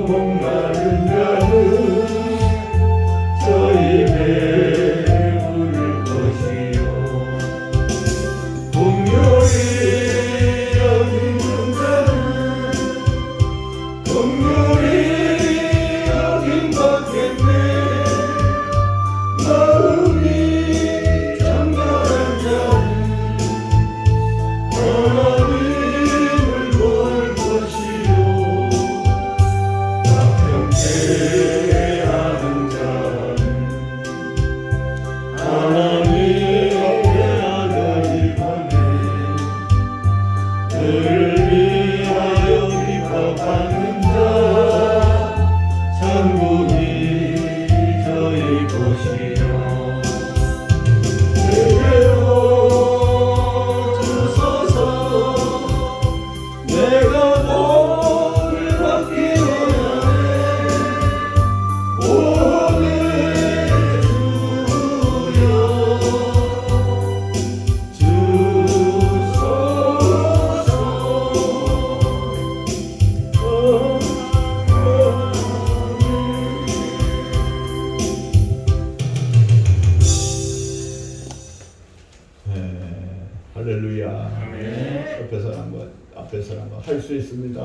목마른 자는 저 입에 물을 것이요 긍휼히 여기는 자는 긍휼히 여김받겠네 마음이 정결한 자는 하나님을 볼 것이요 합병케하는 자는 하나님 앞에 하나님 안에 그를 위하여 기뻐하는 자 천국이 저희 것이요 내게로 주소서 내가 복을 받기 원하네 오 내 주여 할렐루야. 앞에서 한번 할 수 있습니다.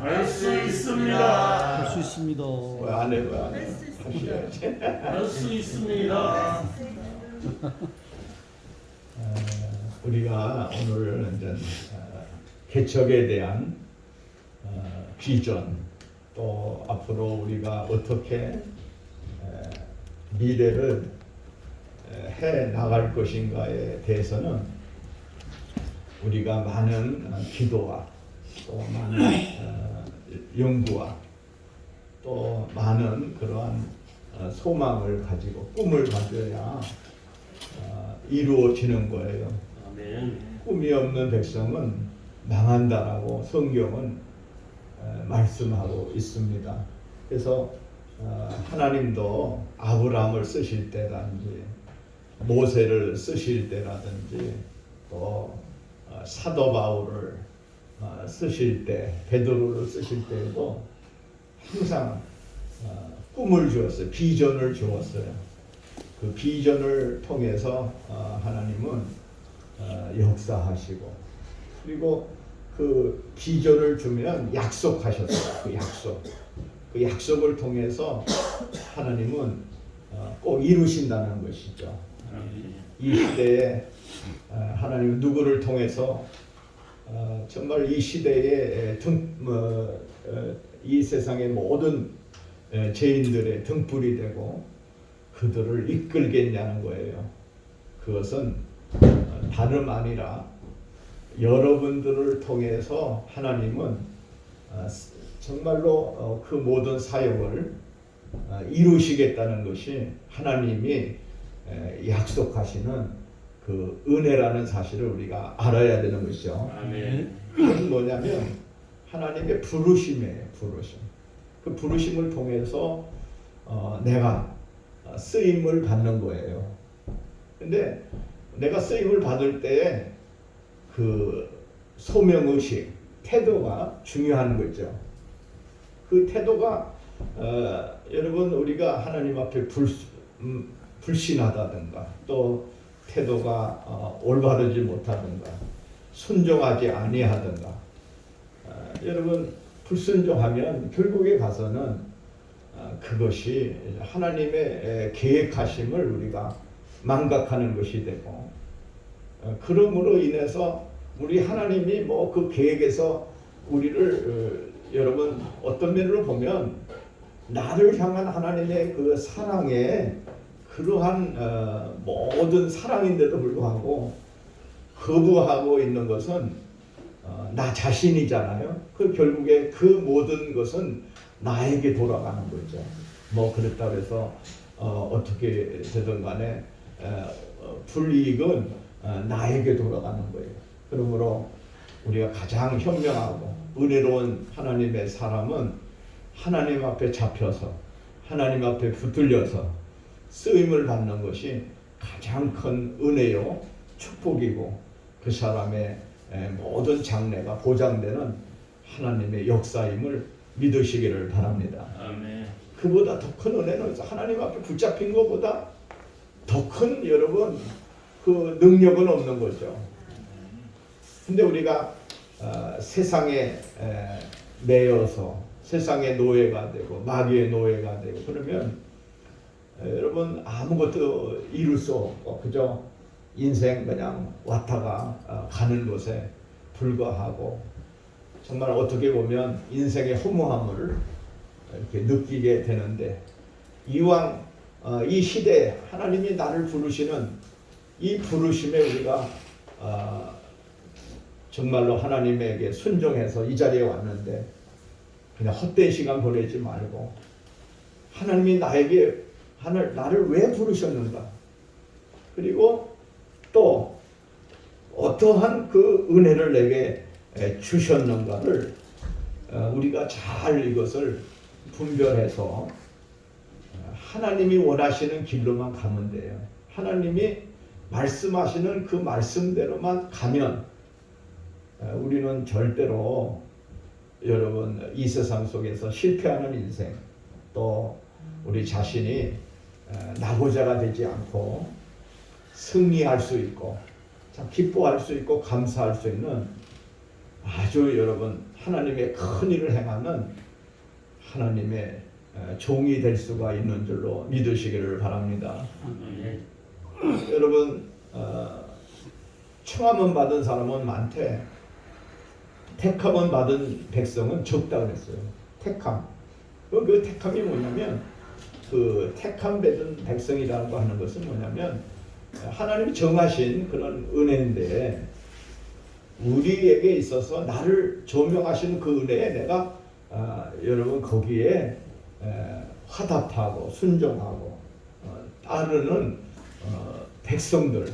할 수 있습니다. 할 수 있습니다. 왜 안 해? 왜 안 해? 하셔야지. 할 수 있습니다. 우리가 오늘 이제 개척에 대한 비전 또 앞으로 우리가 어떻게 미래를 해 나갈 것인가에 대해서는 우리가 많은 기도와 또 많은 연구와 또 많은 그러한 소망을 가지고 꿈을 가져야 이루어지는 거예요. 아멘. 꿈이 없는 백성은 망한다라고 성경은 말씀하고 있습니다. 그래서 하나님도 아브라함을 쓰실 때라든지 모세를 쓰실 때라든지 또 사도 바울을 쓰실 때 베드로를 쓰실 때에도 항상 꿈을 주었어요. 비전을 주었어요. 그 비전을 통해서 하나님은 역사하시고 그리고 그 비전을 주면 약속하셨어요. 그 약속을 통해서 하나님은 꼭 이루신다는 것이죠. 이 시대에 하나님은 누구를 통해서 정말 이 시대에 이 세상의 모든 죄인들의 등불이 되고 그들을 이끌겠냐는 거예요. 그것은 다름 아니라 여러분들을 통해서 하나님은 정말로 그 모든 사역을 이루시겠다는 것이 하나님이 약속하시는 그 은혜라는 사실을 우리가 알아야 되는 것이죠. 아멘. 그건 뭐냐면 하나님의 부르심이에요. 부르심. 그 부르심을 통해서 내가 쓰임을 받는 거예요. 근데 내가 쓰임을 받을 때에 그 소명의식, 태도가 중요한 거죠. 그 태도가 여러분 우리가 하나님 앞에 불신하다든가 또 태도가 올바르지 못하든가 순종하지 아니하든가 여러분 불순종하면 결국에 가서는 그것이 하나님의 계획하심을 우리가 망각하는 것이 되고 그러므로 인해서 우리 하나님이 뭐 그 계획에서 우리를 여러분 어떤 면으로 보면 나를 향한 하나님의 그 사랑에 그러한 모든 사랑인데도 불구하고 거부하고 있는 것은 나 자신이잖아요. 그 결국에 그 모든 것은 나에게 돌아가는 거죠. 뭐 그렇다고 해서 어떻게 되든 간에 불이익은 나에게 돌아가는 거예요. 그러므로 우리가 가장 현명하고 은혜로운 하나님의 사람은 하나님 앞에 잡혀서 하나님 앞에 붙들려서 쓰임을 받는 것이 가장 큰 은혜요 축복이고 그 사람의 모든 장래가 보장되는 하나님의 역사임을 믿으시기를 바랍니다. 아멘. 그보다 더 큰 은혜는 하나님 앞에 붙잡힌 것보다 더 큰 여러분 그 능력은 없는 거죠. 근데 우리가 세상에 매여서 세상의 노예가 되고 마귀의 노예가 되고 그러면 여러분 아무것도 이룰 수 없고 그저 인생 그냥 왔다가 가는 것에 불과하고 정말 어떻게 보면 인생의 허무함을 이렇게 느끼게 되는데 이왕 이 시대에 하나님이 나를 부르시는 이 부르심에 우리가 정말로 하나님에게 순종해서 이 자리에 왔는데 그냥 헛된 시간 보내지 말고 하나님이 나를 왜 부르셨는가 그리고 또 어떠한 그 은혜를 내게 주셨는가를 우리가 잘 이것을 분별해서 하나님이 원하시는 길로만 가면 돼요. 하나님이 말씀하시는 그 말씀대로만 가면 우리는 절대로 여러분 이 세상 속에서 실패하는 인생 또 우리 자신이 나고자가 되지 않고 승리할 수 있고 참 기뻐할 수 있고 감사할 수 있는 아주 여러분 하나님의 큰 일을 행하는 하나님의 종이 될 수가 있는 줄로 믿으시기를 바랍니다. 아멘. 여러분 청함은 받은 사람은 많대. 택함은 받은 백성은 적다 그랬어요. 택함. 그 택함이 뭐냐면 그 택함 받은 백성이라고 하는 것은 뭐냐면 하나님이 정하신 그런 은혜인데 우리에게 있어서 나를 조명하시는 그 은혜에 내가 여러분 거기에 화답하고 순종하고 따르는 백성들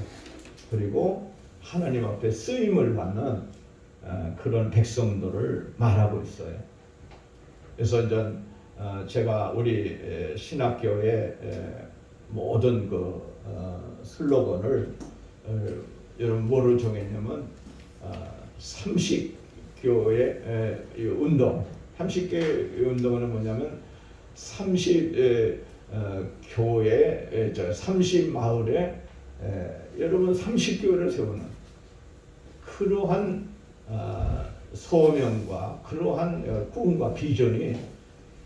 그리고 하나님 앞에 쓰임을 받는 그런 백성들을 말하고 있어요. 그래서 이제 제가 우리 신학교의 모든 그 슬로건을 여러분 뭐를 정했냐면 삼식교의 운동. 삼식교의 운동은 뭐냐면 30교회 30마을에 여러분 30교회를 세우는 그러한 소명과 그러한 꿈과 비전이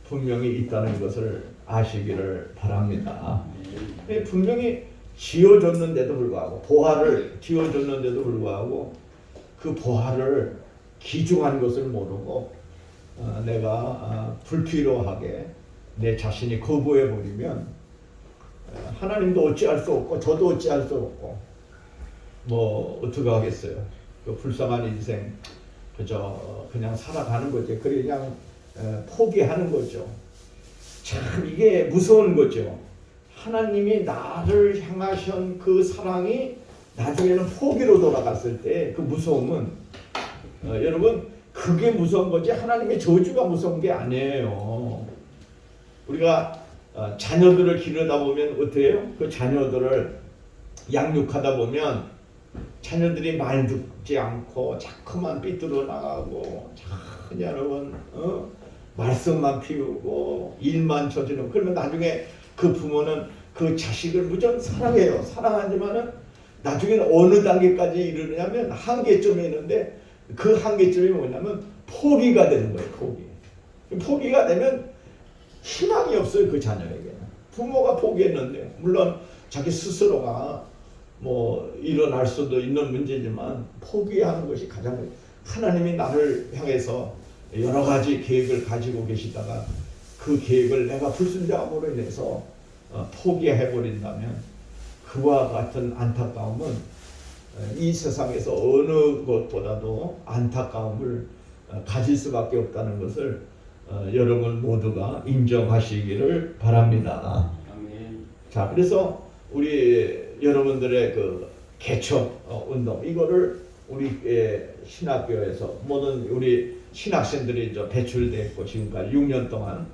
분명히 있다는 것을 아시기를 바랍니다. 분명히 지어줬는데도 불구하고 보화를 지어줬는데도 불구하고 그 보화를 귀중한 것을 모르고 내가 불필요하게 내 자신이 거부해 버리면 하나님도 어찌할 수 없고 저도 어찌할 수 없고 뭐 어떻게 하겠어요. 그 불쌍한 인생 그저 그냥 살아가는 거죠. 그냥 포기하는 거죠. 참 이게 무서운 거죠. 하나님이 나를 향하신 그 사랑이 나중에는 포기로 돌아갔을 때 그 무서움은 여러분 그게 무서운 거지 하나님의 저주가 무서운 게 아니에요. 우리가 자녀들을 기르다 보면 어떻게 해요? 그 자녀들을 양육하다 보면 자녀들이 말 듣지 않고 자꾸만 삐뚤어 나가고 자꾸 여러분 말썽만 피우고 일만 저지르고 그러면 나중에 그 부모는 그 자식을 무조건 사랑해요. 사랑하지만은 나중에는 어느 단계까지 이르느냐면 한계점이 있는데 그 한계점이 뭐냐면 포기가 되는 거예요. 포기가 되면 희망이 없어요. 그 자녀에게. 부모가 포기했는데 물론 자기 스스로가 뭐 일어날 수도 있는 문제지만 포기하는 것이 가장 하나님이 나를 향해서 여러 가지 계획을 가지고 계시다가 그 계획을 내가 불순종함으로 인해서 포기해버린다면 그와 같은 안타까움은 이 세상에서 어느 것보다도 안타까움을 가질 수밖에 없다는 것을 여러분 모두가 인정하시기를 바랍니다. 아멘. 자, 그래서 우리 여러분들의 그 개척 운동 이거를 우리 신학교에서 모든 우리 신학생들이 배출됐고 지금까지 6년 동안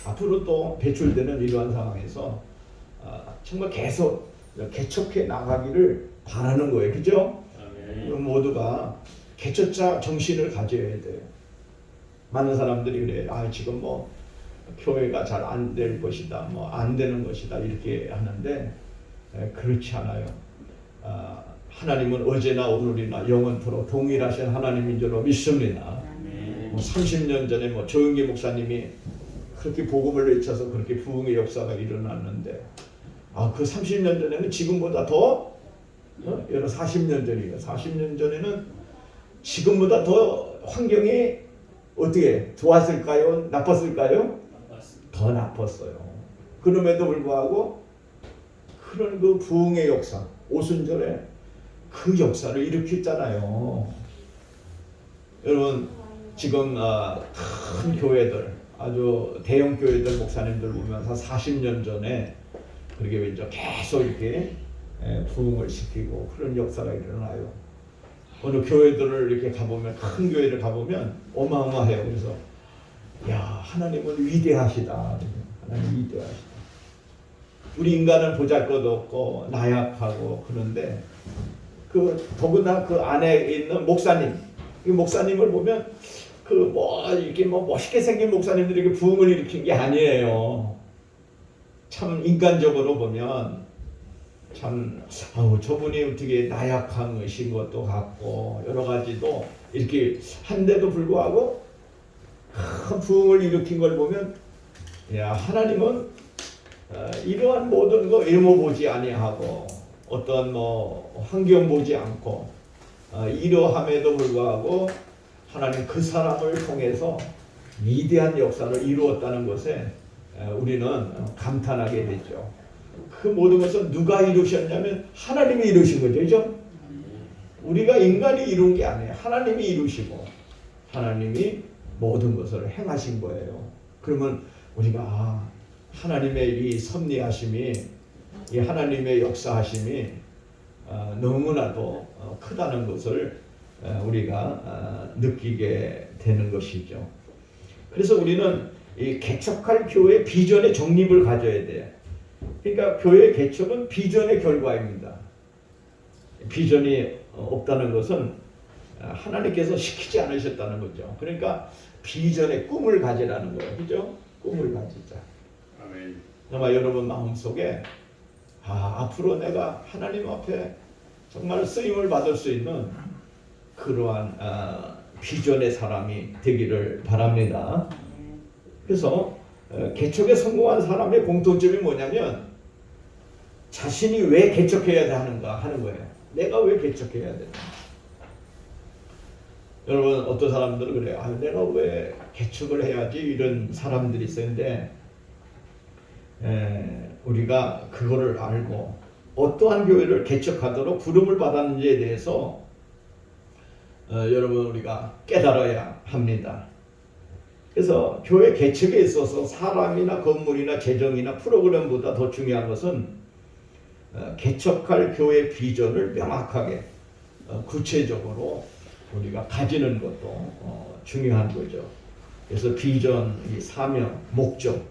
앞으로 또 배출되는 이러한 상황에서 정말 계속 개척해 나가기를 바라는 거예요. 그죠? 아멘. 모두가 개척자 정신을 가져야 돼요. 많은 사람들이 그래요. 아, 지금 뭐 교회가 잘 안 될 것이다, 뭐 안 되는 것이다 이렇게 하는데 그렇지 않아요. 하나님은 어제나 오늘이나 영원토록 동일하신 하나님인 줄로 믿습니다. 뭐 30년 전에 뭐 조영기 목사님이 그렇게 복음을 외쳐서 그렇게 부흥의 역사가 일어났는데 그 30년 전에는 지금보다 더 여러 40년 전이에요. 40년 전에는 지금보다 더 환경이 어떻게 좋았을까요? 나빴을까요? 더 나빴어요. 그럼에도 불구하고 그런 그 부흥의 역사, 오순절에 그 역사를 일으켰잖아요. 여러분 지금 큰 교회들, 아주 대형 교회들 목사님들 보면서 40년 전에 그렇게 왠지 계속 이렇게 부흥을 시키고 그런 역사가 일어나요. 어느 교회들을 이렇게 가보면, 큰 교회를 가보면 어마어마해요. 그래서 야, 하나님은 위대하시다. 하나님 위대하시다. 우리 인간은 보잘것없고 나약하고 그런데 더구나 그 안에 있는 목사님, 이 목사님을 보면 이렇게 멋있게 생긴 목사님들이 이렇게 부흥을 일으킨 게 아니에요. 참 인간적으로 보면 참 저분이 어떻게 나약한 것도 같고 여러 가지도 이렇게 한데도 불구하고 큰 부흥을 일으킨 걸 보면 야, 하나님은 이러한 모든 거 외모 보지 아니하고 어떤 환경 보지 않고 이러함에도 불구하고 하나님 그 사람을 통해서 위대한 역사를 이루었다는 것에 우리는 감탄하게 되죠. 그 모든 것은 누가 이루셨냐면 하나님이 이루신 거죠. 그죠? 우리가 인간이 이룬 게 아니에요. 하나님이 이루시고 하나님이 모든 것을 행하신 거예요. 그러면 우리가 하나님의 이 섭리하심이, 이 하나님의 역사하심이 너무나도 크다는 것을 우리가 느끼게 되는 것이죠. 그래서 우리는 이 개척할 교회 비전의 정립을 가져야 돼요. 그러니까 교회 개척은 비전의 결과입니다. 비전이 없다는 것은 하나님께서 시키지 않으셨다는 거죠. 그러니까 비전의 꿈을 가지라는 거예요. 그죠? 꿈을 가지자. 아멘. 정말 여러분 마음속에 앞으로 내가 하나님 앞에 정말 쓰임을 받을 수 있는 그러한 비전의 사람이 되기를 바랍니다. 그래서 개척에 성공한 사람의 공통점이 뭐냐면 자신이 왜 개척해야 하는가 하는 거예요. 내가 왜 개척해야 되나? 여러분 어떤 사람들은 그래요. 내가 왜 개척을 해야지 이런 사람들이 있었는데 우리가 그거를 알고 어떠한 교회를 개척하도록 부름을 받았는지에 대해서 여러분 우리가 깨달아야 합니다. 그래서 교회 개척에 있어서 사람이나 건물이나 재정이나 프로그램보다 더 중요한 것은 개척할 교회 비전을 명확하게 구체적으로 우리가 가지는 것도 중요한 거죠. 그래서 비전, 사명, 목적.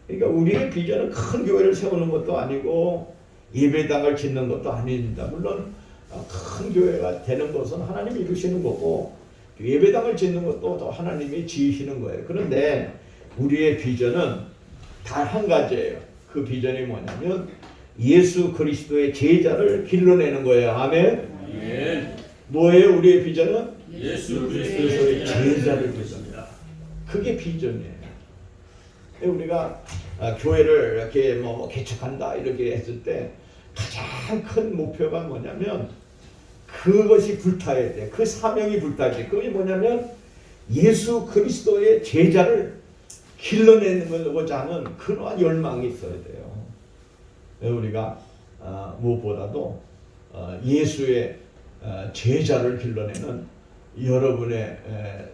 그러니까 우리의 비전은 큰 교회를 세우는 것도 아니고 예배당을 짓는 것도 아닙니다. 물론 큰 교회가 되는 것은 하나님이 이루시는 거고 예배당을 짓는 것도 더 하나님이 지으시는 거예요. 그런데 우리의 비전은 단 한 가지예요. 그 비전이 뭐냐면 예수 그리스도의 제자를 길러내는 거예요. 아멘. 아멘. 뭐예요? 우리의 비전은 예수 그리스도의 제자를 길러낸다. 그게 비전이에요. 우리가 교회를 이렇게 개척한다 이렇게 했을 때 가장 큰 목표가 뭐냐면 그것이 불타야 돼. 그 사명이 불타야 돼. 그게 뭐냐면 예수 그리스도의 제자를 길러내고자 하는 그러한 열망이 있어야 돼요. 우리가 무엇보다도 예수의 제자를 길러내는 여러분의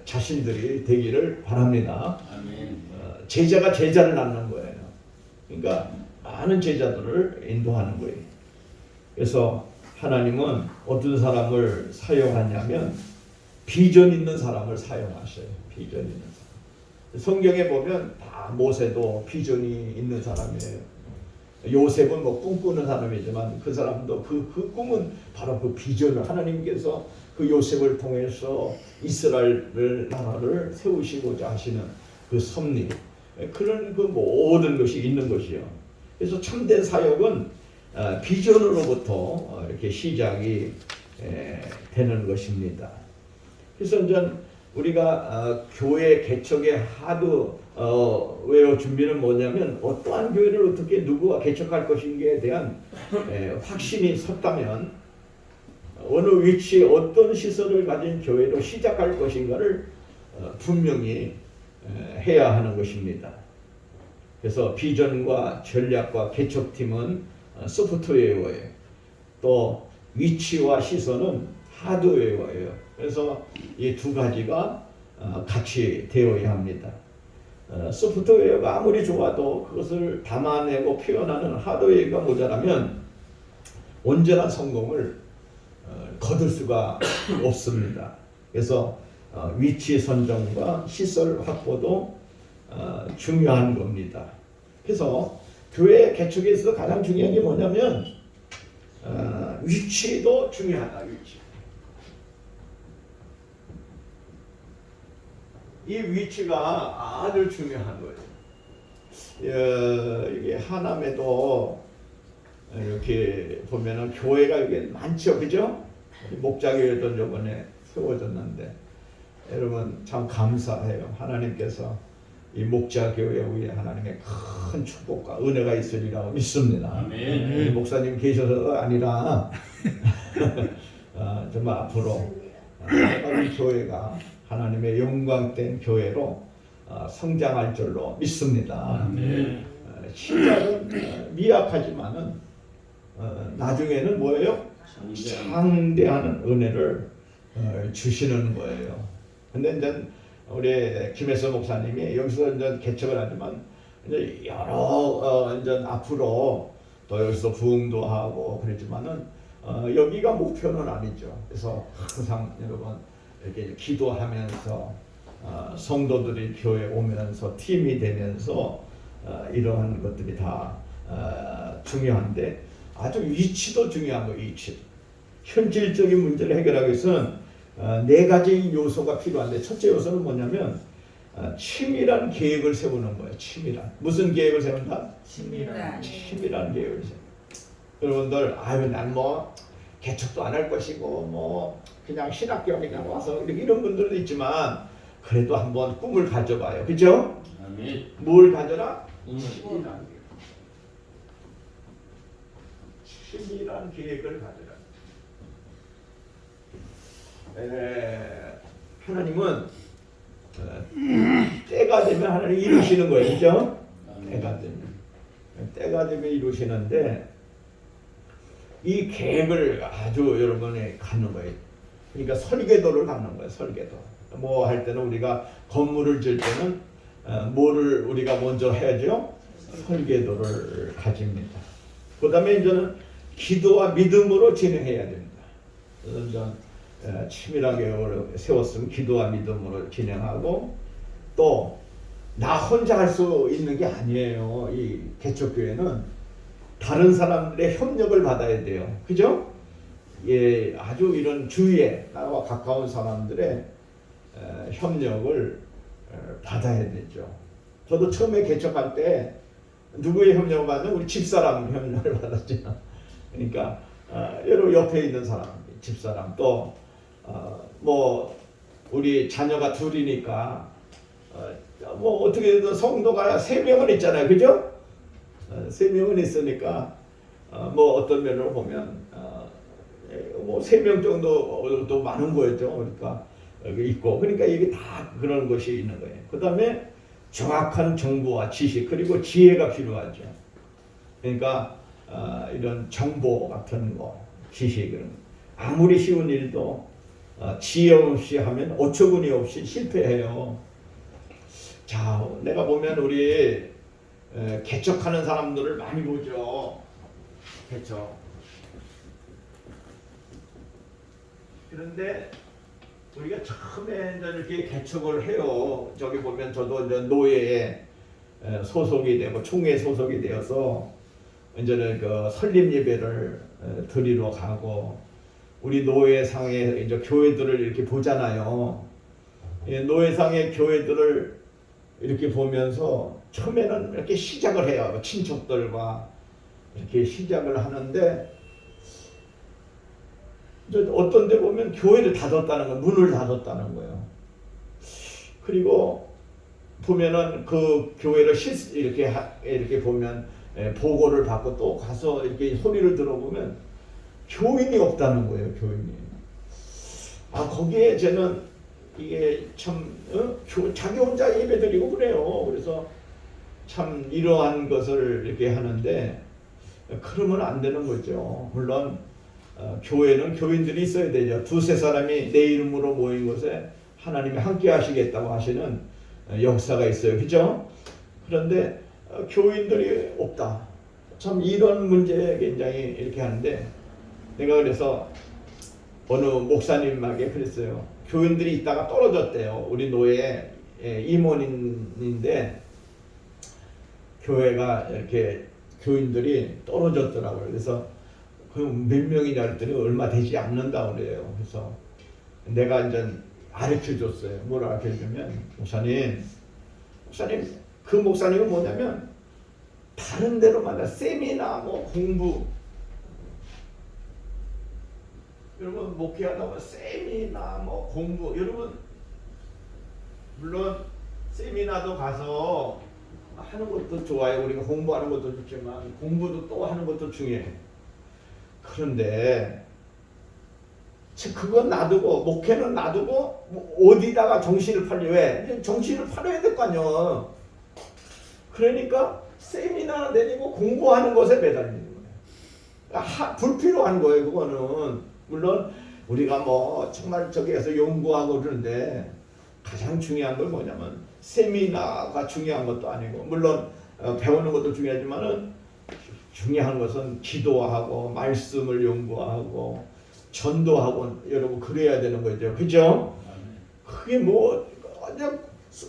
자신들이 되기를 바랍니다. 아멘. 제자가 제자를 낳는 거예요. 그러니까 많은 제자들을 인도하는 거예요. 그래서 하나님은 어떤 사람을 사용하냐면 비전 있는 사람을 사용하셔요. 비전 있는 사람. 성경에 보면 다 모세도 비전이 있는 사람이에요. 요셉은 꿈꾸는 사람이지만 그 사람도 그 꿈은 바로 그 비전을 하나님께서 그 요셉을 통해서 이스라엘 나라를 세우시고자 하시는 그 섭리, 그런 그 모든 것이 있는 것이요. 그래서 참된 사역은 비전으로부터 이렇게 시작이 되는 것입니다. 그래서 이제 우리가 교회 개척의 하드웨어 준비는 뭐냐면 어떠한 교회를 어떻게 누구가 개척할 것인가에 대한 확신이 섰다면 어느 위치에 어떤 시설을 가진 교회로 시작할 것인가를 분명히 해야 하는 것입니다. 그래서 비전과 전략과 개척팀은 소프트웨어예요. 또 위치와 시선은 하드웨어예요. 그래서 이 두 가지가 같이 되어야 합니다. 소프트웨어가 아무리 좋아도 그것을 담아내고 표현하는 하드웨어가 모자라면 온전한 성공을 거둘 수가 없습니다. 그래서 위치 선정과 시설 확보도 중요한 겁니다. 그래서 교회 개척에 있어서 가장 중요한 게 뭐냐면 위치도 중요하다. 위치. 이 위치가 아주 중요한 거예요. 이게 하남에도 이렇게 보면은 교회가 이게 많죠, 그죠? 목자교회도 이번에 세워졌는데 여러분 참 감사해요. 하나님께서 이 목자교회 위에 하나님의 큰 축복과 은혜가 있으리라고 믿습니다. 아멘. 목사님 계셔서가 아니라 정말 앞으로 이 교회가 하나님의 영광된 교회로 성장할 줄로 믿습니다. 아멘. 시작은 미약하지만은 나중에는 뭐예요? 장대한 은혜를 주시는 거예요. 근데 이제 우리 김혜서 목사님이 여기서 이제 개척을 하지만 이제 여러 이제 앞으로 또 여기서 부흥도 하고 그랬지만은 여기가 목표는 아니죠. 그래서 항상 여러분 이렇게 기도하면서 성도들이 교회 오면서 팀이 되면서 이러한 것들이 다 중요한데 아주 위치도 중요한 거예요. 위치. 현실적인 문제를 해결하기 위해서는 네 가지 요소가 필요한데 첫째 요소는 뭐냐면 치밀한 계획을 세우는 거예요. 치밀한. 무슨 계획을 세운다? 치밀한 계획을 세운다. 여러분들 난 뭐 개척도 안 할 것이고 뭐 그냥 신학교 그냥 와서 이런 분들도 있지만 그래도 한번 꿈을 가져봐요. 그죠? 아멘. 뭘 가져라? 치밀한 계획. 치밀한 계획을 가져라. 하나님은 때가 되면 하나님 이루시는 거예요. 그죠? 때가 되면 이루시는데 이 계획을 아주 여러분이 갖는 거예요. 그러니까 설계도를 갖는 거예요. 설계도. 뭐 할 때는 우리가 건물을 질 때는 뭐를 우리가 먼저 해야죠? 설계도를 가집니다. 그 다음에 이제는 기도와 믿음으로 진행해야 됩니다. 그래서 치밀하게 세웠으면 기도와 믿음으로 진행하고 또 나 혼자 할 수 있는 게 아니에요. 이 개척교회는 다른 사람들의 협력을 받아야 돼요. 그죠? 예, 아주 이런 주위에 나와 가까운 사람들의 협력을 받아야 되죠. 저도 처음에 개척할 때 누구의 협력을 받냐면 우리 집사람 협력을 받았죠. 그러니까 여러 옆에 있는 사람, 집사람 또 뭐 우리 자녀가 둘이니까 뭐 어떻게든 성도가 3명은 있잖아요, 그죠? 3명은 있으니까 뭐 어떤 면으로 보면 뭐 3명 정도도 많은 거였죠. 그러니까 여기 있고 그러니까 이게 다 그런 것이 있는 거예요. 그 다음에 정확한 정보와 지식 그리고 지혜가 필요하죠. 그러니까 이런 정보 같은 거, 지식은 아무리 쉬운 일도 지혜 없이 하면 어처구니 없이 실패해요. 자, 내가 보면 우리 개척하는 사람들을 많이 보죠. 개척. 그런데 우리가 처음에 이제 이렇게 개척을 해요. 저기 보면 저도 이제 노예에 소속이 되고 총회에 소속이 되어서 이제는 그 설립 예배를 드리러 가고 우리 노예상의 이제 교회들을 이렇게 보잖아요. 예, 노예상의 교회들을 이렇게 보면서 처음에는 이렇게 시작을 해요. 친척들과 이렇게 시작을 하는데 어떤 데 보면 교회를 닫았다는 거예요. 문을 닫았다는 거예요. 그리고 보면은 그 교회를 이렇게 보면 보고를 받고 또 가서 이렇게 소리를 들어보면 교인이 없다는 거예요. 교인이. 거기에 저는 이게 참 자기 혼자 예배드리고 그래요. 그래서 참 이러한 것을 이렇게 하는데 그러면 안 되는 거죠. 물론 교회는 교인들이 있어야 되죠. 두세 사람이 내 이름으로 모인 곳에 하나님이 함께 하시겠다고 하시는 역사가 있어요. 그죠? 그런데 교인들이 없다. 참 이런 문제에 굉장히 이렇게 하는데 내가 그래서 어느 목사님에게 그랬어요. 교인들이 있다가 떨어졌대요. 우리 노예 임원인인데 교회가 이렇게 교인들이 떨어졌더라고요. 그래서 그 몇 명이냐 그랬더니 얼마 되지 않는다 그래요. 그래서 내가 이제 가르쳐 줬어요. 뭘 가르쳐 주면 목사님 그 목사님은 뭐냐면 다른 데로 만나 세미나 뭐 공부 여러분 목회하다 보면 세미나 뭐 공부 여러분 물론 세미나도 가서 하는 것도 좋아요. 우리가 공부하는 것도 좋지만 공부도 또 하는 것도 중요해요. 그런데 그건 놔두고 목회는 놔두고 어디다가 정신을 팔려 왜? 정신을 팔아야 될 거 아니야. 그러니까 세미나 다니고 공부하는 것에 매달리는 거예요. 불필요한 거예요. 그거는 물론 우리가 뭐 정말 저기에서 연구하고 그러는데 가장 중요한 건 뭐냐면 세미나가 중요한 것도 아니고 물론 배우는 것도 중요하지만은 중요한 것은 기도하고 말씀을 연구하고 전도하고 여러분 그래야 되는 거죠. 그죠? 그게 뭐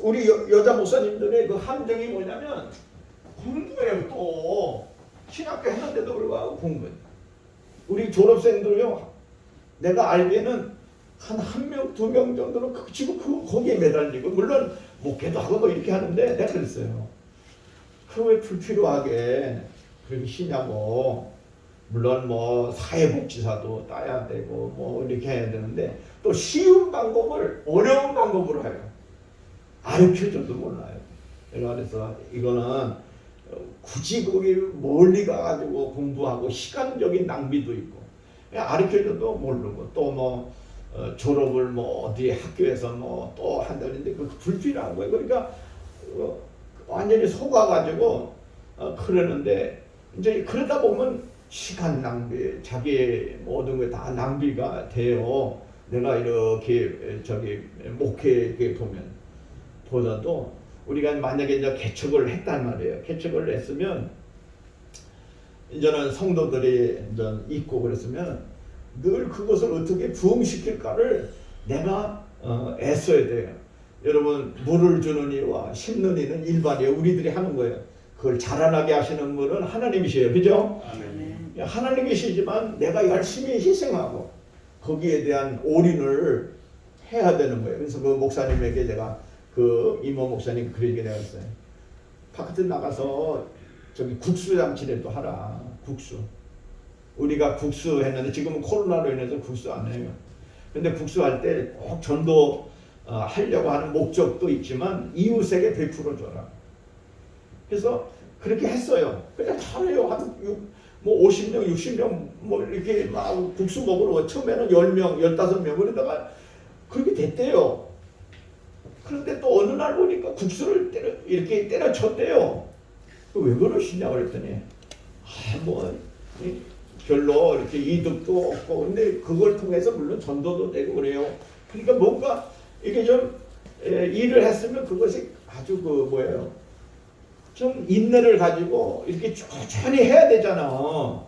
우리 여자 목사님들의 그 함정이 뭐냐면 공부해요. 또 신학교 했는데도 불구하고 공부해. 우리 졸업생들요. 내가 알기에는 한 명, 두 명 정도는 지금 거기에 매달리고 물론 목회도 하고 뭐 이렇게 하는데 내가 그랬어요. 그 왜 불필요하게 그렇게 쉬냐고. 물론 뭐 사회복지사도 따야 되고 뭐 이렇게 해야 되는데 또 쉬운 방법을 어려운 방법으로 해요. 가르쳐줘도 몰라요. 그래서 이거는 굳이 거기 멀리 가가지고 공부하고 시간적인 낭비도 있고 가르쳐줘도 모르고 또 뭐 졸업을 뭐 어디 학교에서 뭐 또 한다는데 그 불필요한 거예요. 그러니까 완전히 속아가지고 그러는데 이제 그러다 보면 시간 낭비, 자기의 모든 게 다 낭비가 돼요. 내가 이렇게 목회 이렇게 보면 보다도 우리가 만약에 이제 개척을 했단 말이에요. 개척을 했으면 이제는 성도들이 이제 있고 그랬으면 늘 그것을 어떻게 부흥시킬까를 내가 애써야 돼요. 여러분 물을 주는 이와 심는 이는 일반이에요. 우리들이 하는 거예요. 그걸 자라나게 하시는 분은 하나님이시에요. 그죠? 아멘. 하나님이시지만 내가 열심히 희생하고 거기에 대한 올인을 해야 되는 거예요. 그래서 그 목사님에게 제가 그 이모 목사님 그 얘기 내가 했어요. 바깥에 나가서 저기 국수 잔치라도 하라. 국수. 우리가 국수 했는데 지금은 코로나로 인해서 국수 안 해요. 근데 국수 할 때 꼭 전도 하려고 하는 목적도 있지만 이웃에게 베풀어 줘라. 그래서 그렇게 했어요. 그냥 잘해요. 뭐 50명, 60명 뭐 이렇게 막 국수 먹으러 처음에는 10명, 15명 그러다가 그렇게 됐대요. 그런데 또 어느 날 보니까 국수를 이렇게 때려쳤대요. 왜 그러시냐 그랬더니 뭐 별로 이렇게 이득도 없고 근데 그걸 통해서 물론 전도도 되고 그래요. 그러니까 뭔가 이게 좀 일을 했으면 그것이 아주 좀 인내를 가지고 이렇게 천천히 해야 되잖아.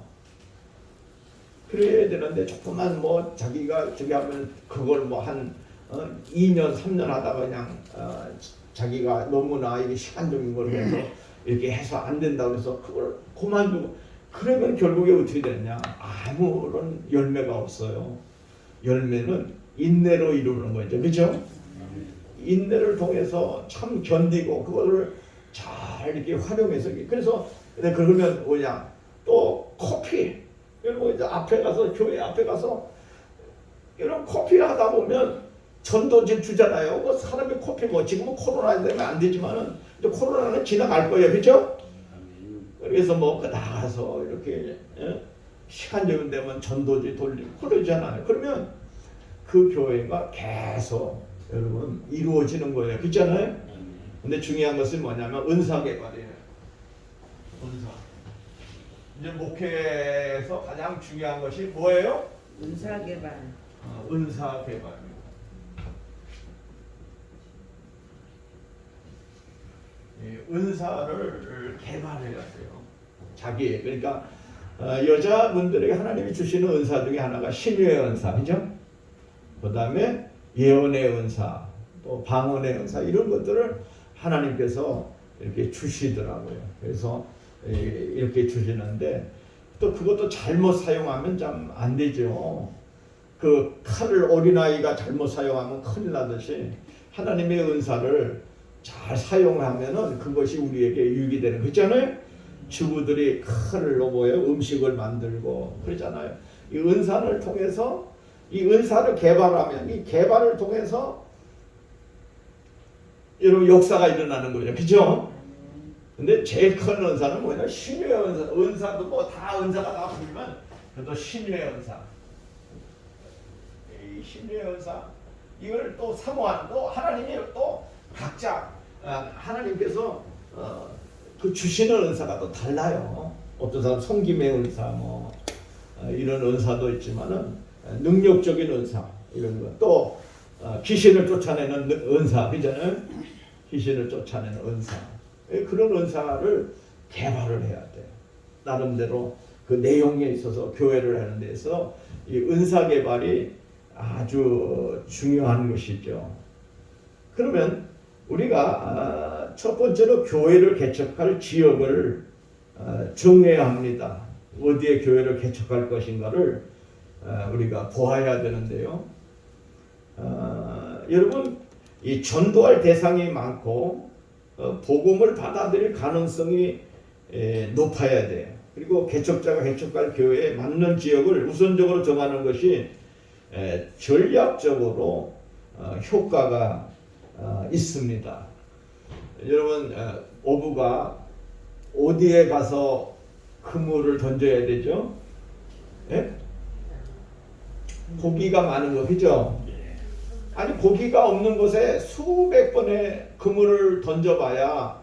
그래야 되는데 조금만 뭐 자기가 저기 하면 그걸 뭐 한 2년 3년 하다가 그냥 자기가 너무나 이게 시간적인 걸 해서 이렇게 해서 안 된다고 해서 그걸 그만두고 그러면 결국에 어떻게 되느냐 아무런 열매가 없어요. 열매는 인내로 이루는 거죠. 그죠? 인내를 통해서 참 견디고 그거를 잘 이렇게 활용해서 그래서 그러면 뭐냐 또 커피 여러분 이제 앞에 가서 교회 앞에 가서 이런 커피 하다 보면 전도지 주잖아요. 뭐 사람이 커피 뭐 지금은 코로나 때문에 안 되지만은 이제 코로나는 지나갈 거예요. 그죠? 그래서 뭐 나가서 이렇게 시간 되면 전도지 돌리고 그러잖아요. 그러면 그 교회가 계속 여러분 이루어지는 거예요. 그렇잖아요? 근데 중요한 것은 뭐냐면 은사 개발이에요. 은사. 이제 목회에서 가장 중요한 것이 뭐예요? 은사 개발. 은사 개발입니다. 은사를 개발해야 돼요. 자기 그러니까 여자분들에게 하나님이 주시는 은사 중에 하나가 신유의 은사, 그죠? 그 다음에 예언의 은사, 또 방언의 은사 이런 것들을 하나님께서 이렇게 주시더라고요. 그래서 이렇게 주시는데 또 그것도 잘못 사용하면 참 안 되죠. 그 칼을 어린아이가 잘못 사용하면 큰일 나듯이 하나님의 은사를 잘 사용하면은 그것이 우리에게 유익이 되는 거잖아요. 주부들이 칼로 뭐예요? 음식을 만들고 그러잖아요. 이 은사를 통해서 이 은사를 개발하면 이 개발을 통해서 여러분 역사가 일어나는 거죠. 그죠? 근데 제일 큰 은사는 뭐냐? 신유의 은사. 은사도 뭐 다 은사가 다 부르면 그래도 신유의 은사. 이 신유의 은사 이걸 또 사모하는 또 하나님이 또 각자 하나님께서 그 주시는 은사가 또 달라요. 어떤 사람 섬김의 은사 뭐 이런 은사도 있지만은 능력적인 은사 이런 거 또 귀신을 쫓아내는 은사 그잖아요. 귀신을 쫓아내는 은사 그런 은사를 개발을 해야 돼요. 나름대로 그 내용에 있어서 교회를 하는 데서 이 은사 개발이 아주 중요한 것이죠. 그러면 우리가 첫 번째로 교회를 개척할 지역을 정해야 합니다. 어디에 교회를 개척할 것인가를 우리가 보아야 되는데요. 여러분 이 전도할 대상이 많고 복음을 받아들일 가능성이 높아야 돼요. 그리고 개척자가 개척할 교회에 맞는 지역을 우선적으로 정하는 것이 전략적으로 효과가 있습니다. 여러분 어부가 어디에 가서 그물을 던져야 되죠? 예? 고기가 많은 거 그죠? 아니 고기가 없는 곳에 수백 번의 그물을 던져봐야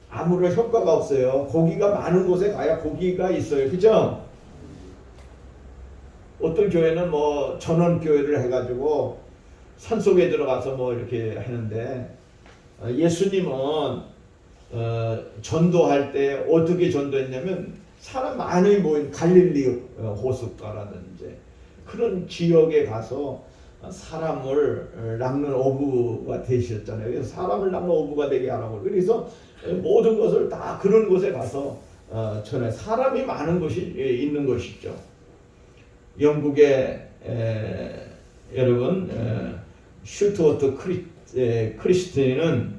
아무런 효과가 없어요. 고기가 많은 곳에 가야 고기가 있어요. 그죠? 어떤 교회는 뭐 전원 교회를 해가지고 산속에 들어가서 뭐 이렇게 하는데 예수님은 전도할 때 어떻게 전도했냐면 사람 많이 모인 갈릴리 호숫가라든지 그런 지역에 가서 사람을 낚는 어부가 되셨잖아요. 그래서 사람을 낚는 어부가 되게 하라고. 그래서 모든 것을 다 그런 곳에 가서 전에 사람이 많은 곳이 있는 것이죠. 영국의 여러분 슈트워트 크리스티는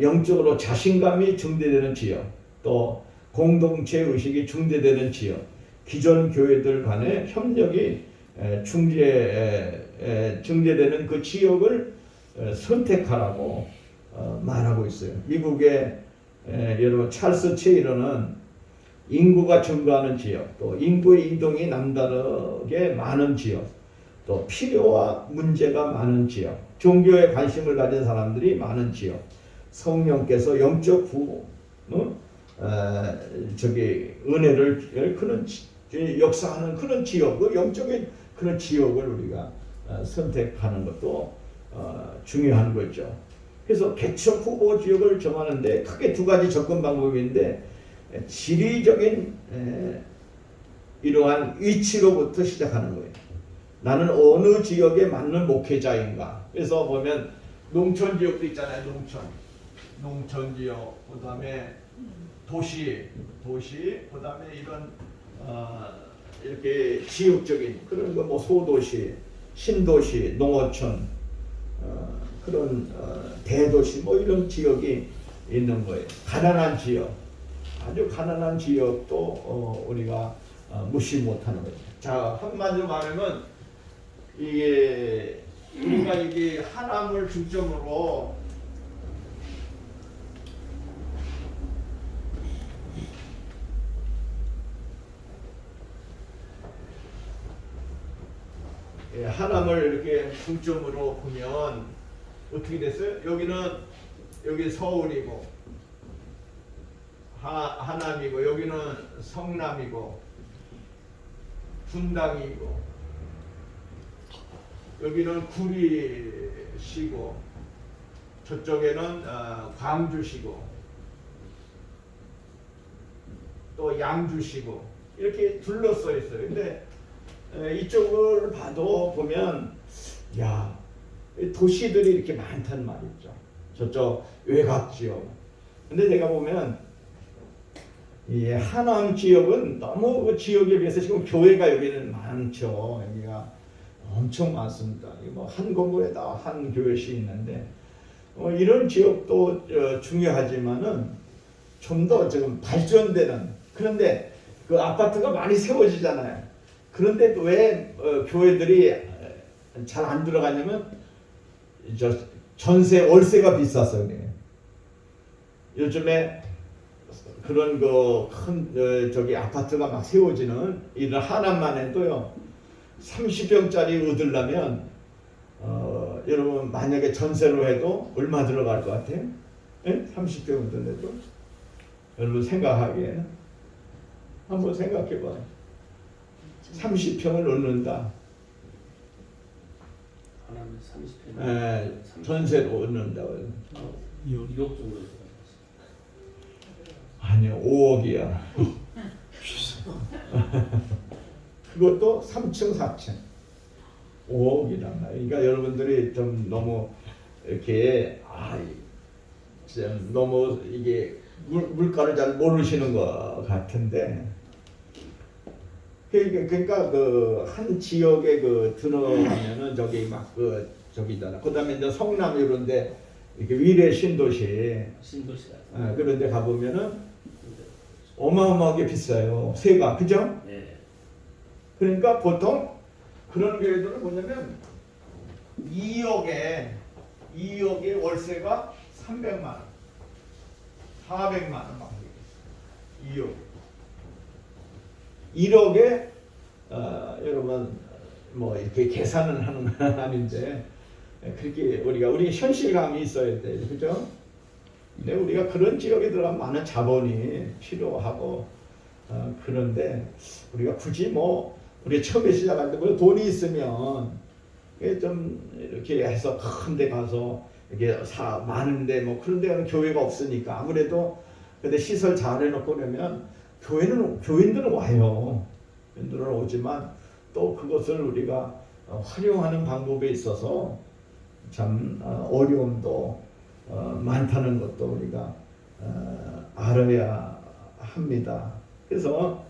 영적으로 자신감이 증대되는 지역, 또 공동체 의식이 증대되는 지역, 기존 교회들 간의 협력이 증대되는 그 지역을 선택하라고 말하고 있어요. 미국의 여러분 찰스 체이러는 인구가 증가하는 지역, 또 인구의 이동이 남다르게 많은 지역, 또 필요와 문제가 많은 지역, 종교에 관심을 가진 사람들이 많은 지역, 성령께서 영적 은혜를 그런 역사하는 그런 지역, 그 영적인 그런 지역을 우리가 선택하는 것도 중요한 거죠. 그래서 개척 후보 지역을 정하는데 크게 두 가지 접근 방법인데 지리적인 이러한 위치로부터 시작하는 거예요. 나는 어느 지역에 맞는 목회자인가. 그래서 보면 농촌 지역도 있잖아요. 농촌 지역, 그 다음에 도시, 그 다음에 이런 이렇게 지역적인 그런 거 뭐 소도시, 신도시, 농어촌, 그런 대도시 뭐 이런 지역이 있는 거예요. 가난한 지역, 아주 가난한 지역도 우리가 무시 못하는 거죠. 자, 한마디로 말하면 이게 우리가 이게 하나님을 중점으로 하나님을 이렇게 중점으로 보면 어떻게 됐어요? 여기 서울이고 하남이고 여기는 성남이고 분당이고 여기는 구리시고 저쪽에는 광주시고 또 양주시고 이렇게 둘러싸여 있어요. 근데 이쪽을 봐도 보면 야 도시들이 이렇게 많단 말이죠. 저쪽 외곽 지역. 근데 내가 보면 이 하남 지역은 너무 그 지역에 비해서 지금 교회가 여기는 많죠. 여기가 엄청 많습니다. 뭐 한 건물에다 한 교회씩 있는데 이런 지역도 중요하지만은 좀 더 지금 발전되는 그런데 그 아파트가 많이 세워지잖아요. 그런데 왜 교회들이 잘 안 들어가냐면 저 전세 월세가 비싸서 그래요. 요즘에 그런 큰 저기 아파트가 막 세워지는 이런 하남만 해도요 30평짜리 얻으려면 여러분 만약에 전세로 해도 얼마 들어갈 것 같아요? 예? 30평 얻으려도 여러분 생각하기에 한번 생각해봐요. 30평을 얻는다. 하나는 30평. 전세로 얻는다. 2억 정도. 아니요, 5억이야. 그것도 3층, 4층. 5억이란 말이에요. 그러니까 여러분들이 좀 너무 이렇게 좀 너무 이게 물가를 잘 모르시는 것 같은데. 그러니까 그 한 지역에 들어가면은 저기 막 저기잖아. 그다음에 이제 성남 이런데 이렇게 위례 신도시. 그런데 가보면은 어마어마하게 비싸요. 세가 그죠? 네. 그러니까 보통 그런 교회들은 뭐냐면 2억에 월세가 300만 원, 400만 원 막 2억. 1억에 여러분 뭐 이렇게 계산은 하는 건 아닌데 그렇게 우리 현실감이 있어야 돼, 그죠? 근데 우리가 그런 지역에 들어가면 많은 자본이 필요하고 그런데 우리가 굳이 뭐 우리 처음에 시작할 때 뭐 돈이 있으면 좀 이렇게 해서 큰데 가서 이렇게 많은데 뭐 그런 데는 교회가 없으니까 아무래도 근데 시설 잘 해놓고 그러면 교인들은 와요. 교인들은 오지만 또 그것을 우리가 활용하는 방법에 있어서 참 어려움도 많다는 것도 우리가 알아야 합니다. 그래서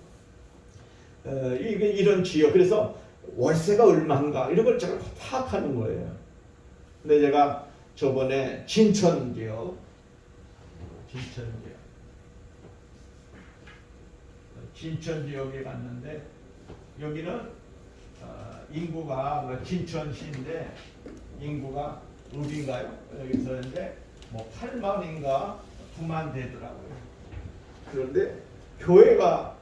이런 지역 그래서 월세가 얼마인가 이런 걸 제가 파악하는 거예요. 근데 제가 저번에 진천 지역에 갔는데 여기는 인구가 진천시인데 인구가 어딘가요? 여기서 있는데 뭐 8만인가 9만 되더라고요. 그런데 교회가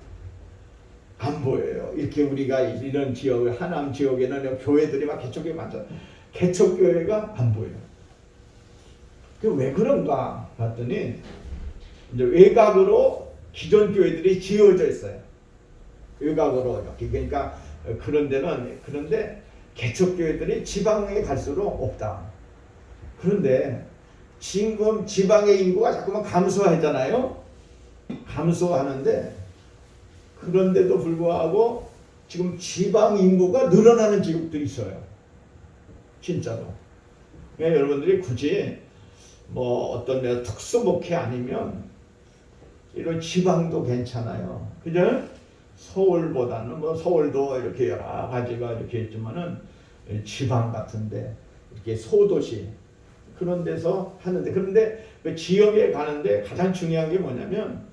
안 보여요. 이렇게 우리가 이런 지역 하남 지역에는 교회들이 막 개척교회 많잖아요. 개척교회가 안 보여요. 그 왜 그런가 봤더니 이제 외곽으로 기존 교회들이 지어져 있어요. 외곽으로 이렇게 그러니까 그런데 개척교회들이 지방에 갈수록 없다. 그런데 지금 지방의 인구가 자꾸만 감소하잖아요. 감소하는데 그런데도 불구하고 지금 지방 인구가 늘어나는 지역들이 있어요. 진짜로. 그러니까 여러분들이 굳이 뭐 어떤 특수 목회 아니면 이런 지방도 괜찮아요. 그죠? 서울보다는 뭐 서울도 이렇게 여러 가지가 이렇게 있지만은 지방 같은데 이렇게 소도시 그런 데서 하는데, 그런데 그 지역에 가는데 가장 중요한 게 뭐냐면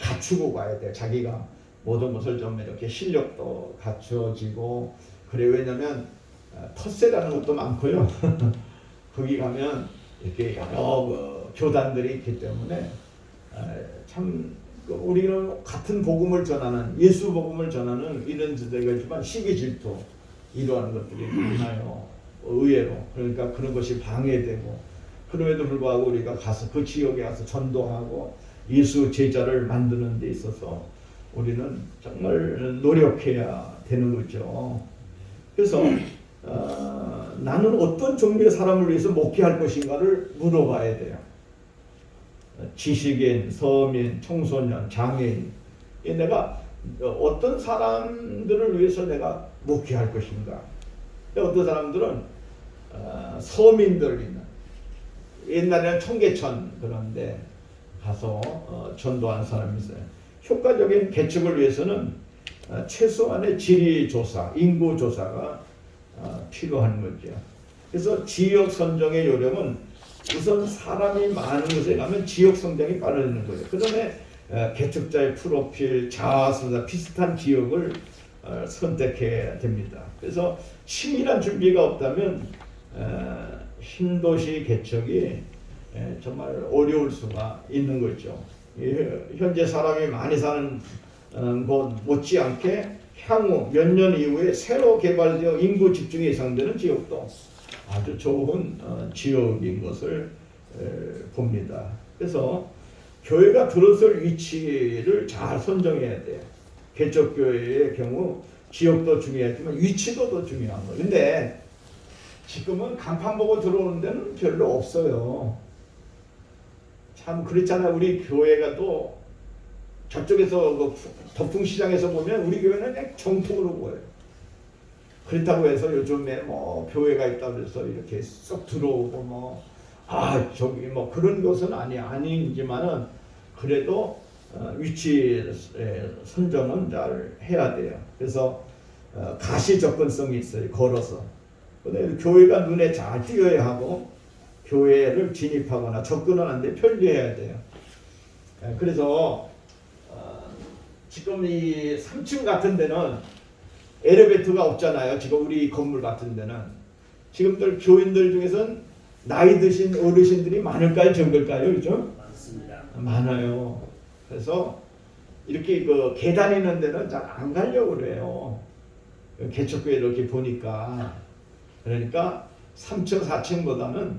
갖추고 가야 돼. 자기가 모든 것을 좀 이렇게 실력도 갖춰지고 그래. 왜냐면 텃세라는 것도 많고요. 거기 가면 이렇게 여러 교단들이 있기 때문에 참 우리는 같은 복음을 전하는, 예수 복음을 전하는 이런 지대가지만 시기 질투 이러한 것들이 많아요. 의외로. 그러니까 그런 것이 방해되고, 그럼에도 불구하고 우리가 가서 그 지역에 가서 전도하고 예수 제자를 만드는 데 있어서 우리는 정말 노력해야 되는 거죠. 그래서 나는 어떤 종류의 사람을 위해서 목회할 것인가를 물어봐야 돼요. 지식인, 서민, 청소년, 장애인, 내가 어떤 사람들을 위해서 내가 목회할 것인가. 어떤 사람들은 서민들 있는, 옛날에는 청계천 그런데 가서 전도한 사람이 있어요. 효과적인 개척을 위해서는 최소한의 지리조사, 인구조사가 필요한 거죠. 그래서 지역 선정의 요령은 우선 사람이 많은 곳에 가면 지역 성장이 빠르는 거예요. 그 다음에 개척자의 프로필, 자아수다 비슷한 지역을 선택해야 됩니다. 그래서 치밀한 준비가 없다면 신도시 개척이 정말 어려울 수가 있는 거죠. 현재 사람이 많이 사는 곳 못지않게 향후 몇 년 이후에 새로 개발되어 인구 집중이 예상되는 지역도 아주 좋은 지역인 것을 봅니다. 그래서 교회가 들어설 위치를 잘 선정해야 돼요. 개척교회의 경우 지역도 중요하지만 위치도 더 중요한 거예요. 근데 지금은 간판 보고 들어오는 데는 별로 없어요. 참 그렇잖아요. 우리 교회가 또 저쪽에서 그 덕풍시장에서 보면 우리 교회는 그냥 정통으로 보여요. 그렇다고 해서 요즘에 뭐 교회가 있다고 해서 이렇게 쏙 들어오고 저기 그런 것은 아니지만은 그래도 위치 선정은 잘 해야 돼요. 그래서 가시 접근성이 있어요. 걸어서. 근데 교회가 눈에 잘 띄어야 하고 교회를 진입하거나 접근은 하는데 편리해야 돼요. 그래서 지금 이 3층 같은 데는 엘리베이터가 없잖아요. 지금 우리 건물 같은 데는. 지금들 교인들 중에서는 나이 드신 어르신들이 많을까요? 적을까요? 그죠? 많습니다. 많아요. 그래서 이렇게 그 계단 있는 데는 잘 안 가려고 그래요. 개척교회 이렇게 보니까. 그러니까 3층, 4층보다는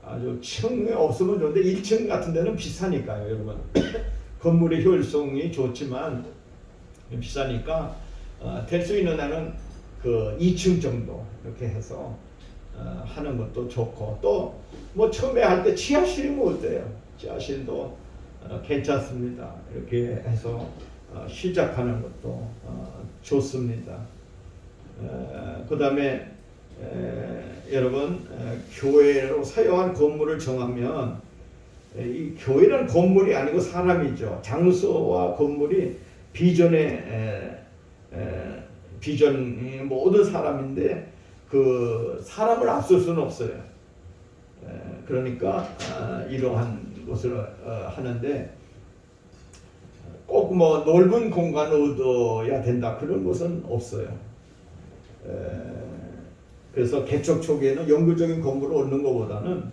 아주 층에 없으면 좋은데 1층 같은 데는 비싸니까요, 여러분. 건물의 효율성이 좋지만 비싸니까 될 수 있는 데는 그 2층 정도 이렇게 해서 하는 것도 좋고, 또 뭐 처음에 할 때 지하실이면 어때요? 지하실도 괜찮습니다. 이렇게 해서 시작하는 것도 좋습니다. 그 다음에 여러분 교회로 사용한 건물을 정하면 이 교회는 건물이 아니고 사람이죠. 장소와 건물이 비전의 비전 모든 사람인데 그 사람을 앞설 수는 없어요. 그러니까 이러한 것을 하는데 꼭 뭐 넓은 공간을 얻어야 된다 그런 것은 없어요. 그래서 개척 초기에는 영구적인 건물을 얻는 것보다는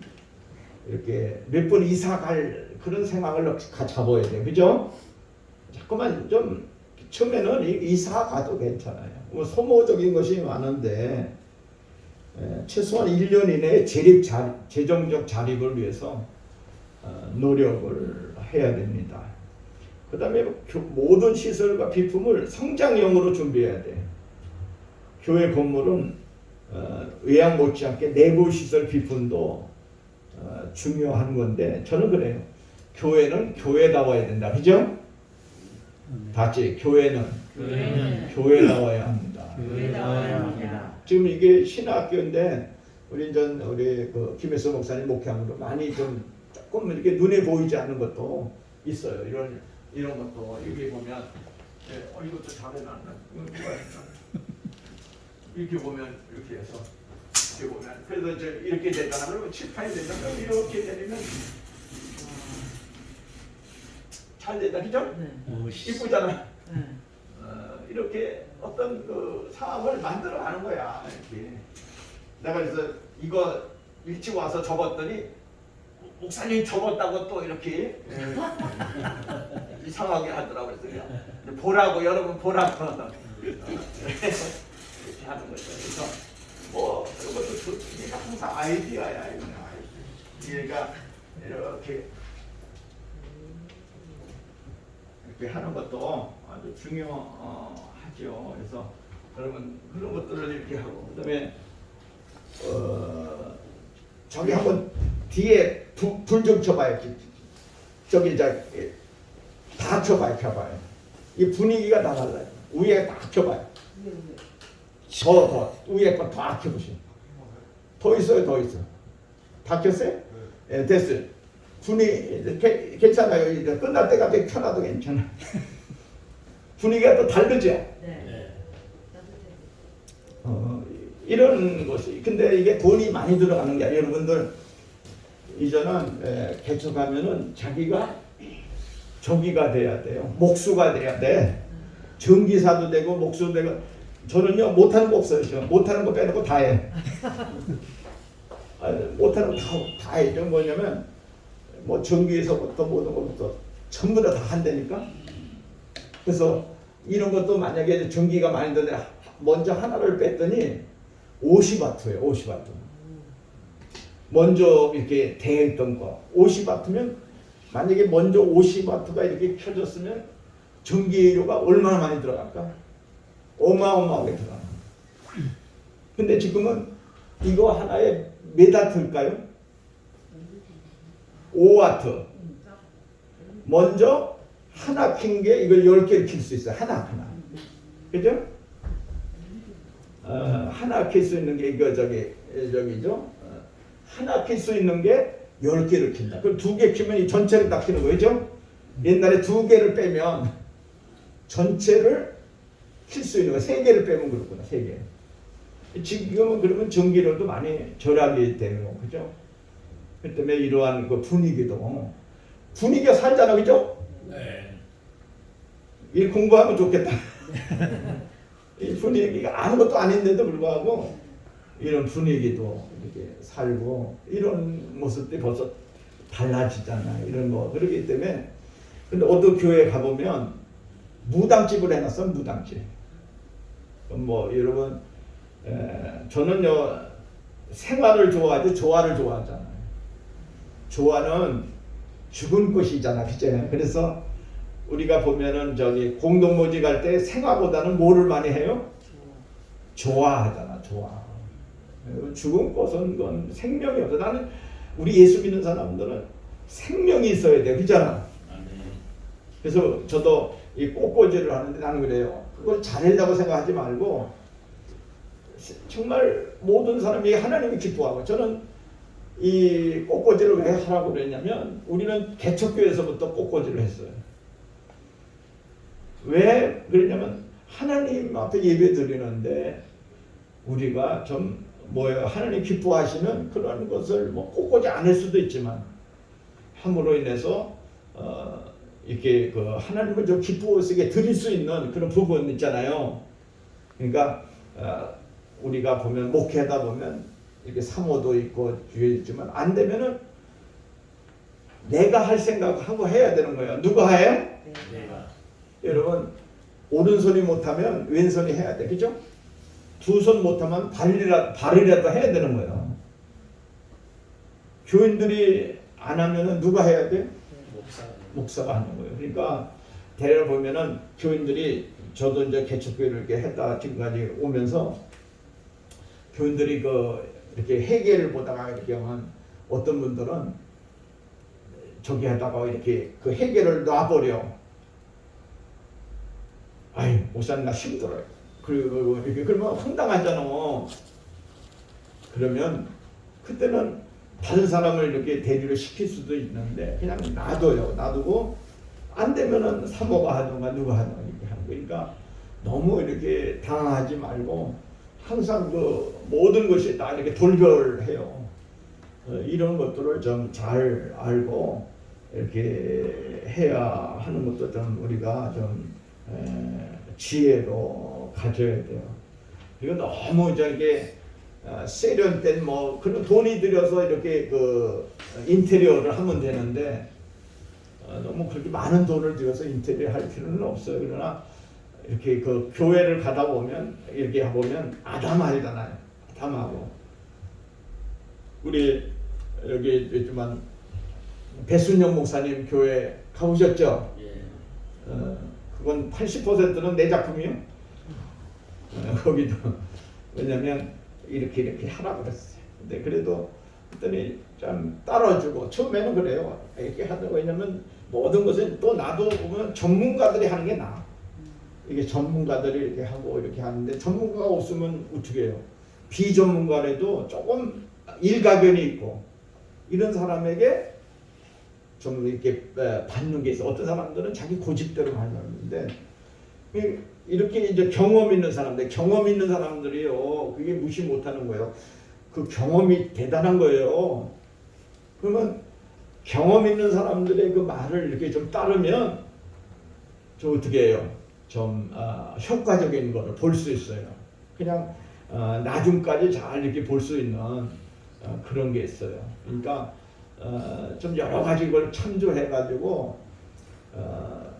이렇게 몇 번 이사 갈 그런 생각을 잡아야 돼요. 그죠? 자꾸만 좀 처음에는 이사 가도 괜찮아요. 뭐 소모적인 것이 많은데 최소한 1년 이내에 재정적 자립을 위해서 노력을 해야 됩니다. 그 다음에 모든 시설과 비품을 성장형으로 준비해야 돼요. 교회 건물은 외양 못지않게 내부 시설 비품도 중요한 건데 저는 그래요. 교회는 교회다워야 된다. 그죠? 다시 교회는 교회다워야 합니다. 교회다워야 합니다. 지금 이게 신학교인데 우리 그 김혜수 목사님 목회함으로 많이 좀 조금 이렇게 눈에 보이지 않는 것도 있어요. 이런 것도 여기 보면 이것도 잘해놨나? 이렇게 보면 이렇게 해서 이렇게 보면 그래도 이제 이렇게 되잖아. 그러면 칠판이 되잖아. 이렇게 되면 잘 된다, 그죠? 이쁘잖아. 이렇게 어떤 그 상황을 만들어가는 거야. 이렇게. 내가 그래서 이거 일찍 와서 접었더니 목사님 접었다고 또 이렇게 이상하게 하더라고요. 그래서 보라고 여러분 보라고 이렇게 하는 거죠. 그래서 뭐 이것도 좋으니까 항상 아이디어야. 얘가 이렇게 하는 것도 아주 중요하죠. 그래서 여러분 그런 것들을 이렇게 하고 그다음에 저기 한번 뒤에 불 좀 켜봐요. 저기 이제 다 켜봐요. 이 분위기가 다 달라요. 위에 다 켜봐요. 더 위에 거 다 켜보세요. 더 있어. 다 켰어요? 예, 됐어요. 분위기 괜찮아요. 이제 끝날 때까지 켜놔도 괜찮아. 분위기가 또 다르죠. 네. 이런 것이 근데 이게 돈이 많이 들어가는 게 아니라 여러분들 이제는 개척하면은 자기가 저기가 돼야 돼요. 목수가 돼야 돼. 전기사도 되고 목수도 되고 저는요 못하는 거 없어요. 저 못하는 거 빼놓고 다 해. 못하는 거 다 해죠. 뭐냐면 뭐 전기에서부터 모든 것부터 전부 다 한다니까. 그래서 이런 것도 만약에 전기가 많이 드는데 먼저 하나를 뺐더니 50W예요. 50W. 먼저 이렇게 되어 있던 거 50W면 만약에 먼저 50W가 이렇게 켜졌으면 전기료가 얼마나 많이 들어갈까? 어마어마하게 들어가. 근데 지금은 이거 하나에 몇 와트일까요? 5W. 먼저 하나 킨 게 이걸 10개를 킬 수 있어요. 하나. 그죠? 하나 킬 수 있는 게 이거 저기죠? 하나 킬 수 있는 게 10개를 킨다. 그럼 2개 키면 이 전체를 다 키는 거죠? 옛날에 2개를 빼면 전체를 킬 수 있는 거 3개를 빼면 그렇구나. 3개. 지금은 그러면 전기료도 많이 절약이 되는 거 그죠? 그 때문에 이러한 그 분위기가 살잖아. 그죠? 네. 이 공부하면 좋겠다. 이 분위기가 아무것도 아닌데도 불구하고 이런 분위기도 이렇게 살고 이런 모습들이 벌써 달라지잖아요. 이런 거 그렇기 때문에 근데 어떤 교회 가보면 무당집을 해놨어. 무당집. 뭐 여러분 저는요 생활을 좋아하지 조화를 좋아하잖아요. 조화는 죽은 것이잖아. 그죠? 그래서 우리가 보면은 저기 공동모직 할 때 생화보다는 뭐를 많이 해요? 좋아하잖아. 좋아. 죽은 것은 건 생명이 없어. 나는 우리 예수 믿는 사람들은 생명이 있어야 돼. 그잖아. 그래서 저도 이 꽃꽂이를 하는데 나는 그래요. 그걸 잘하려고 생각하지 말고 정말 모든 사람이 하나님이 기뻐하고 저는 이 꽃꽂이를 왜 하라고 그랬냐면 우리는 개척교회에서부터 꽃꽂이를 했어요. 왜 그러냐면 하나님 앞에 예배 드리는데 우리가 좀 하나님 기뻐하시는 그런 것을 뭐 꽃꽂이 안 할 수도 있지만 함으로 인해서 이렇게 그 하나님을 좀 기쁘시게 드릴 수 있는 그런 부분 있잖아요. 그러니까 우리가 보면 목회하다 보면 이렇게 사모도 있고 주에 있지만 안 되면은 내가 할 생각하고 해야 되는 거예요. 누가 해요? 내가. 여러분 오른손이 못하면 왼손이 해야 돼. 그죠? 두 손 못하면 발이라도 해야 되는 거예요. 교인들이 안 하면은 누가 해야 돼? 목사가 하는 거예요. 그러니까 대략 보면은 교인들이 저도 이제 개척교회를 이렇게 했다 지금까지 오면서 교인들이 이렇게 회개를 보다가 이렇게 하면 어떤 분들은 저기 하다가 이렇게 그 회개를 놔버려. 아유 목사님 나 힘들어요. 그리고 이렇게 그러면 황당하잖아. 그러면 그때는 다른 사람을 이렇게 대리를 시킬 수도 있는데 그냥 놔둬요. 놔두고 안 되면은 사모가 하든가 누가 하든가 이렇게 하는 거니까 너무 이렇게 당황하지 말고 항상 그 모든 것이 다 이렇게 돌별해요. 이런 것들을 좀 잘 알고 이렇게 해야 하는 것도 좀 우리가 좀 지혜로 가져야 돼요. 이거 너무 저게 세련된 뭐 그런 돈이 들여서 이렇게 그 인테리어를 하면 되는데 너무 그렇게 많은 돈을 들여서 인테리어 할 필요는 없어요. 그러나 이렇게 그 교회를 가다 보면 이렇게 보면 아담하잖아요. 아담하고 우리 여기 있지만 배순영 목사님 교회 가보셨죠? 예. 그건 80%는 내 작품이요. 거기도 왜냐면 이렇게 하라 그랬어요. 근데 그래도 그랬더니 좀 따라주고 처음에는 그래요. 이렇게 하다가 왜냐면 모든 것은 또 나도 보면 전문가들이 하는 게 나아. 이게 전문가들이 이렇게 하고 이렇게 하는데 전문가가 없으면 어떻게 해요? 비전문가라도 조금 일가견이 있고 이런 사람에게 좀 이렇게 받는 게 있어. 어떤 사람들은 자기 고집대로 하는데 이렇게 이제 경험 있는 사람들이요. 그게 무시 못하는 거예요. 그 경험이 대단한 거예요. 그러면 경험 있는 사람들의 그 말을 이렇게 좀 따르면 저 어떻게 해요? 좀 효과적인 거를 볼 수 있어요. 그냥 나중까지 잘 이렇게 볼 수 있는 그런 게 있어요. 그러니까 좀 여러 가지 걸 참조해 가지고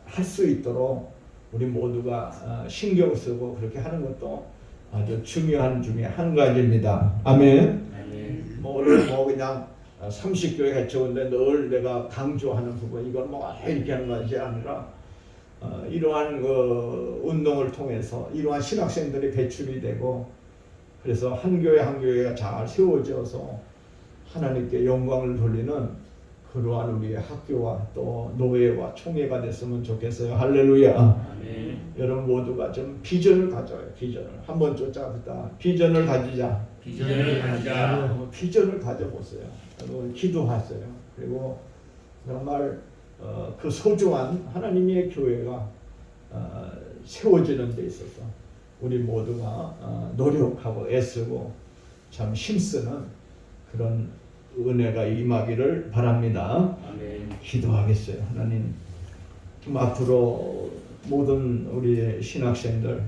할 수 있도록 우리 모두가 신경 쓰고 그렇게 하는 것도 아주 중요한 중에 한 가지입니다. 아멘. 아멘. 뭐 오늘 뭐 그냥 30교회 같이 오는데 늘 내가 강조하는 부분 이건 뭐 이렇게 하는 것이 아니라 이러한 그 운동을 통해서 이러한 신학생들이 배출이 되고 그래서 한 교회 한 교회가 잘 세워져서 하나님께 영광을 돌리는 그러한 우리의 학교와 또 노예와 총회가 됐으면 좋겠어요. 할렐루야. 아멘. 여러분 모두가 좀 비전을 가져요. 비전을 한번 쫓아보다 비전을 가지자. 비전을 가지자. 비전을 가져보세요. 여러분 기도하세요. 그리고 정말 그 소중한 하나님의 교회가 세워지는 데 있어서 우리 모두가 노력하고 애쓰고 참 힘쓰는 그런 은혜가 임하기를 바랍니다. 아멘. 기도하겠어요. 하나님 앞으로 모든 우리 신학생들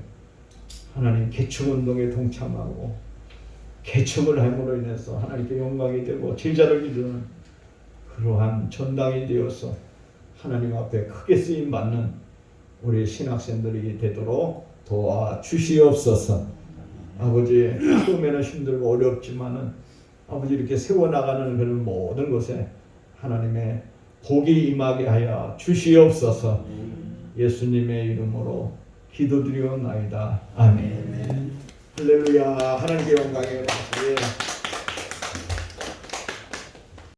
하나님 개척운동에 동참하고 개척을 함으로 인해서 하나님께 영광이 되고 제자를 이루는 그러한 전당이 되어서 하나님 앞에 크게 쓰임받는 우리 신학생들이 되도록 도와주시옵소서. 아버지 처음에는 힘들고 어렵지만은 아버지 이렇게 세워나가는 그런 모든 것에 하나님의 복이 임하게 하여 주시옵소서. 예수님의 이름으로 기도드리옵나이다. 아멘. 할렐루야. 하나님께 영광의 박수.